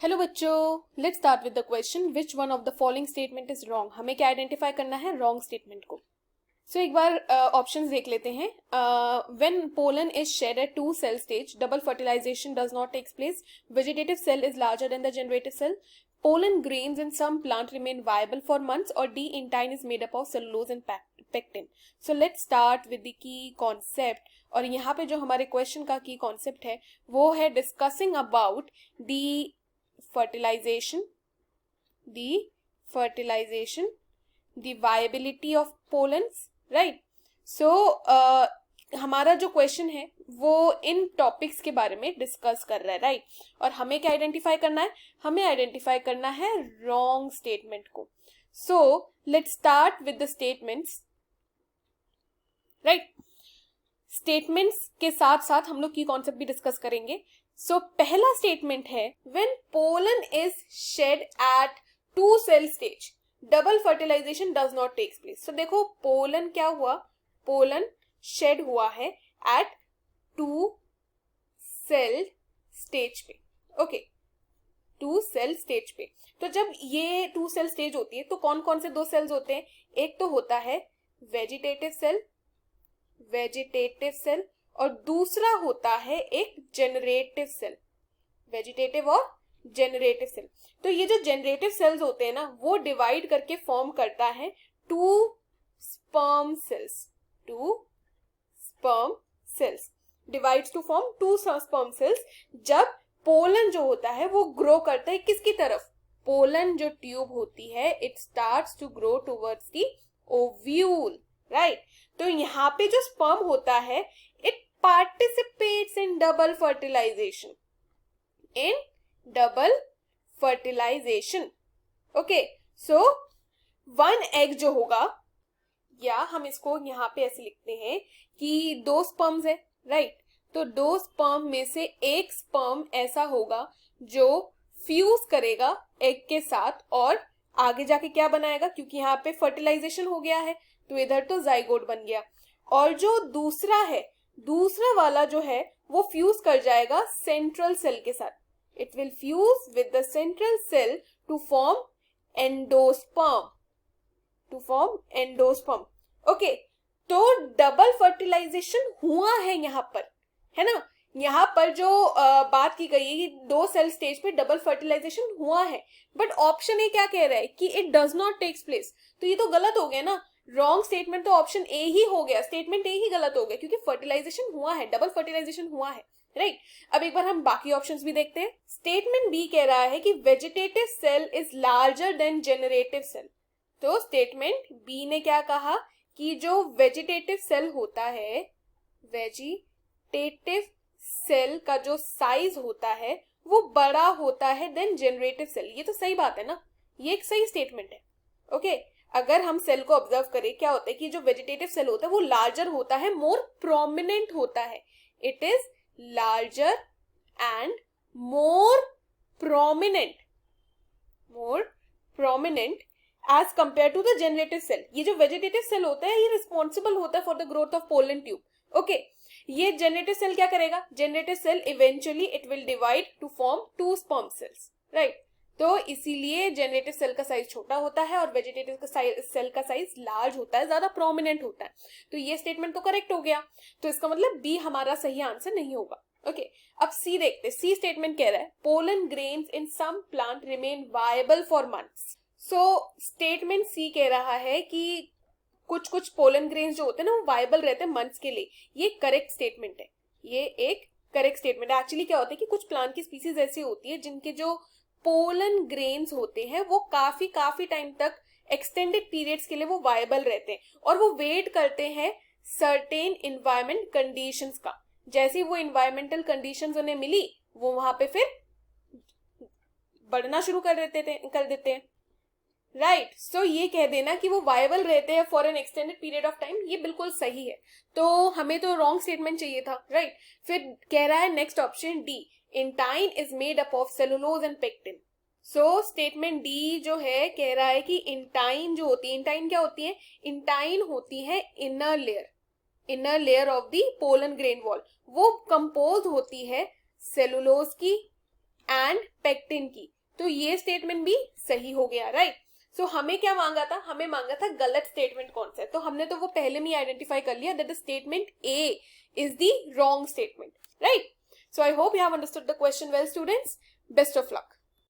Hello बच्चों, let's start with the question which one of the following statement is wrong. हमें क्या identify करना है? रॉन्ग स्टेटमेंट को। सो एक बार ऑप्शंस देख लेते हैं। When pollen is shed at two cell stage, double fertilization does not takes place, vegetative cell is larger than the generative cell, pollen grains in some plant remain viable for months, or D, intine is made up of cellulose and pectin. So let's start with the key concept. और यहाँ पे जो हमारे question का की concept है वो है discussing about the fertilization, the viability of pollens, right? So हमारा जो क्वेश्चन है वो इन टॉपिक्स के बारे में डिस्कस कर रहा है, राइट? और हमें क्या आइडेंटिफाई करना है? हमें आइडेंटिफाई करना है रॉन्ग स्टेटमेंट को। So let's start with the statements, right? Statements के साथ साथ हम लोग की कॉन्सेप्ट भी डिस्कस करेंगे। सो पहला स्टेटमेंट है when pollen is shed at two cell stage, double fertilization does not takes place. So देखो पोलन क्या हुआ, पोलन शेड हुआ है एट टू सेल स्टेज पे, ओके, टू सेल स्टेज पे। तो जब ये टू सेल स्टेज होती है तो कौन कौन से दो सेल्स होते हैं? एक तो होता है वेजिटेटिव सेल और दूसरा होता है एक जेनरेटिव सेल, वेजिटेटिव और जेनरेटिव सेल। तो ये जो जेनरेटिव सेल्स होते हैं ना वो डिवाइड करके फॉर्म करता है two sperm cells, divides to form two sperm cells. जब पोलन जो होता है वो ग्रो करता है किसकी तरफ? पोलन जो ट्यूब होती है it starts to grow towards the ovule, right? तो यहाँ पे जो स्पर्म होता है it participates in double fertilization, okay. So one egg जो होगा, या हम इसको यहाँ पे ऐसे लिखते हैं कि दो स्पर्म्स है, राइट? तो दो स्पर्म में से एक स्पर्म ऐसा होगा जो फ्यूज करेगा एग के साथ और आगे जाके क्या बनाएगा, क्योंकि यहाँ पे फर्टिलाइजेशन हो गया है तो इधर तो जाइगोट बन गया। और जो दूसरा वाला जो है वो फ्यूज कर जाएगा सेंट्रल सेल के साथ, it will fuse with the central cell to form endosperm, okay. तो डबल फर्टिलाइजेशन हुआ है यहाँ पर, है ना? यहाँ पर जो बात की गई है कि दो सेल स्टेज पे डबल फर्टिलाइजेशन हुआ है, बट ऑप्शन ए क्या कह रहा है कि it does not takes place. तो ये तो गलत हो गया ना, रॉन्ग स्टेटमेंट तो ऑप्शन ए ही हो गया, स्टेटमेंट ए ही गलत हो गया क्योंकि फर्टिलाइजेशन हुआ है, डबल फर्टिलाइजेशन हुआ है, राइट? अब एक बार हम बाकी ऑप्शंस भी देखते हैं। स्टेटमेंट बी कह रहा है कि vegetative cell is larger than generative cell. तो स्टेटमेंट बी ने क्या कहा कि जो वेजिटेटिव सेल होता है, वेजिटेटिव सेल का जो साइज होता है वो बड़ा होता है देन जनरेटिव सेल। ये तो सही बात है ना, ये एक सही स्टेटमेंट है, ओके। अगर हम सेल को ऑब्जर्व करें क्या होता है कि जो वेजिटेटिव सेल होता है वो लार्जर होता है, मोर प्रोमिनेंट होता है, it is larger and more prominent as compare to the generative cell. ये जो वेजिटेटिव सेल होता है ये रिस्पॉन्सिबल होता है for the growth of pollen tube, okay. ये जनरेटिव सेल क्या करेगा? Generative cell eventually it will divide to form two sperm cells, right? तो इसीलिए जनरेटिव सेल का साइज छोटा होता है और वेजिटेटिव सेल का साइज लार्ज होता है, ज्यादा प्रोमिनेंट होता है। तो ये स्टेटमेंट तो करेक्ट हो गया, तो इसका मतलब बी हमारा सही आंसर नहीं होगा, ओके। अब सी देखते, सी स्टेटमेंट कह रहा है pollen grains in some plant remain viable for months. So statement C कह रहा है कि कुछ पोलन ग्रेन्स जो होते हैं ना वो वायबल रहते हैं मंथ्स के लिए। ये करेक्ट स्टेटमेंट है, ये एक करेक्ट स्टेटमेंट है। एक्चुअली क्या होता है कि कुछ प्लांट की स्पीसीज ऐसी होती है जिनके जो पोलन ग्रेन्स होते हैं वो काफी टाइम तक एक्सटेंडेड पीरियड्स के लिए वो वायबल रहते हैं और वो वेट करते हैं सर्टेन इन्वायरमेंट कंडीशंस का। जैसे वो इन्वायरमेंटल कंडीशंस उन्हें मिली वो वहां पे फिर बढ़ना शुरू कर देते हैं, राइट? सो ये कह देना कि वो वायबल रहते हैं for an extended period of time, ये बिल्कुल सही है। तो हमें तो रॉन्ग स्टेटमेंट चाहिए था, राइट? फिर कह रहा है next option D, intine is made up of cellulose and pectin. So statement D जो है कह रहा है कि इंटाइन जो होती है, इंटाइन क्या होती है? इंटाइन होती है inner layer of the pollen grain wall. वो कंपोज होती है सेलुलोज की एंड पेक्टिन की। तो ये स्टेटमेंट भी सही हो गया, राइट। सो हमें क्या मांगा था, हमें मांगा था गलत स्टेटमेंट कौन सा है, तो हमने तो वो पहले में आइडेंटिफाई कर लिया, that the statement A is the wrong statement, right. So I hope you have understood the question well students, best of luck.